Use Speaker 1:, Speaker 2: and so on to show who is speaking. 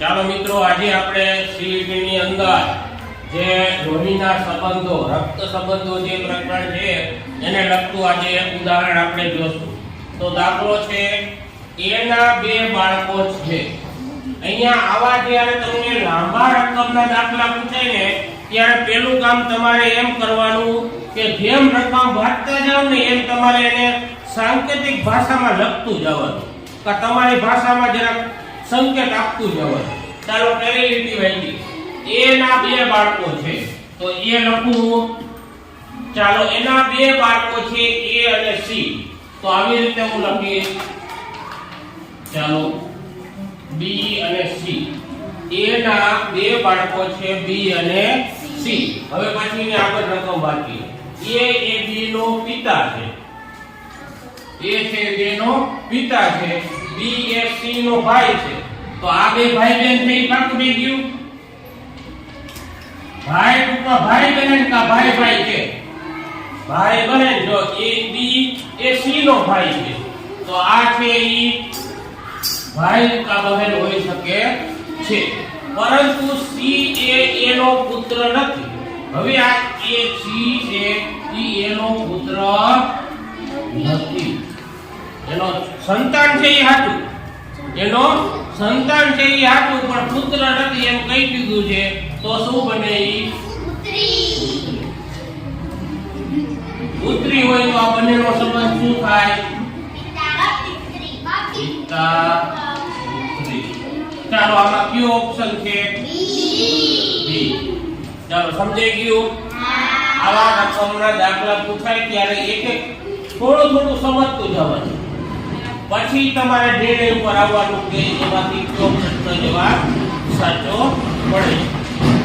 Speaker 1: ચાલો મિત્રો, આજે આપણે સીઈટી ની અંદર જે લોહીના સંબંધો, રક્ત સંબંધો જે પ્રકરણ છે એને લગતું આજે એક ઉદાહરણ આપણે જોશું. તો દાખલો છે, એના બે બાળકો છે. અહીંયા આવા જ્યારે તમને લાંબા રકમના દાખલા પૂછાય ને ત્યારે પેલું કામ તમારે એમ કરવાનું કે જેમ રકમ વાંચતા જાવ ને એમ તમારે એને સાંકેતિક ભાષામાં લખતું જવાનું, કે તમારી ભાષામાં જરાક સંકેત આપતું જવાનું. ચાલો પહેલી લીટી વાંચી, એના બે બાળકો છે તો એ લખું. ચાલો, એના બે બાળકો છે એ અને સી, તો આવી રીતે હું લખીશ. ચાલો, બી અને સી. એના બે બાળકો છે બી અને સી. હવે પછીની આગળ રકમ બાકી. એ બી નો પિતા છે. એ છે બે નો પિતા છે. બી એ સી નો ભાઈ છે. તો આ બે ભાઈ બહેન થઈ પાકું થઈ ગયું. ભાઈ ટૂંકમાં ભાઈ બહેન કા ભાઈ ભાઈ છે. ભાઈ બહેન, જો એ બી એ સી નો ભાઈ છે તો આ છે ઈ ભાઈ કા બહેન હોઈ શકે છે, પરંતુ સી એ નો પુત્ર નથી. હવે આ એ સી એ ઈ એનો પુત્ર નથી. એનો સંતાન છે એ હાચું, એનો સંતાન છે એ હાચું, પણ પુત્ર નથી એમ કહી દીધું છે. તો શું બને? ઈ પુત્રી હોય તો આ બંનેનો સંબંધ શું થાય? પિતા પુત્રી. ચાલો, આમાં કયો ઓપ્શન છે? બી. ચાલો, સમજાઈ ગયું? આવા રકમના દાખલા પૂછાય ત્યારે એક એક થોડું થોડું સમજતું જવાનું, પછી તમારે નિર્ણય ઉપર આવવાનું કે એમાંથી કયો પ્રશ્ન જવાબ સાચો પડે.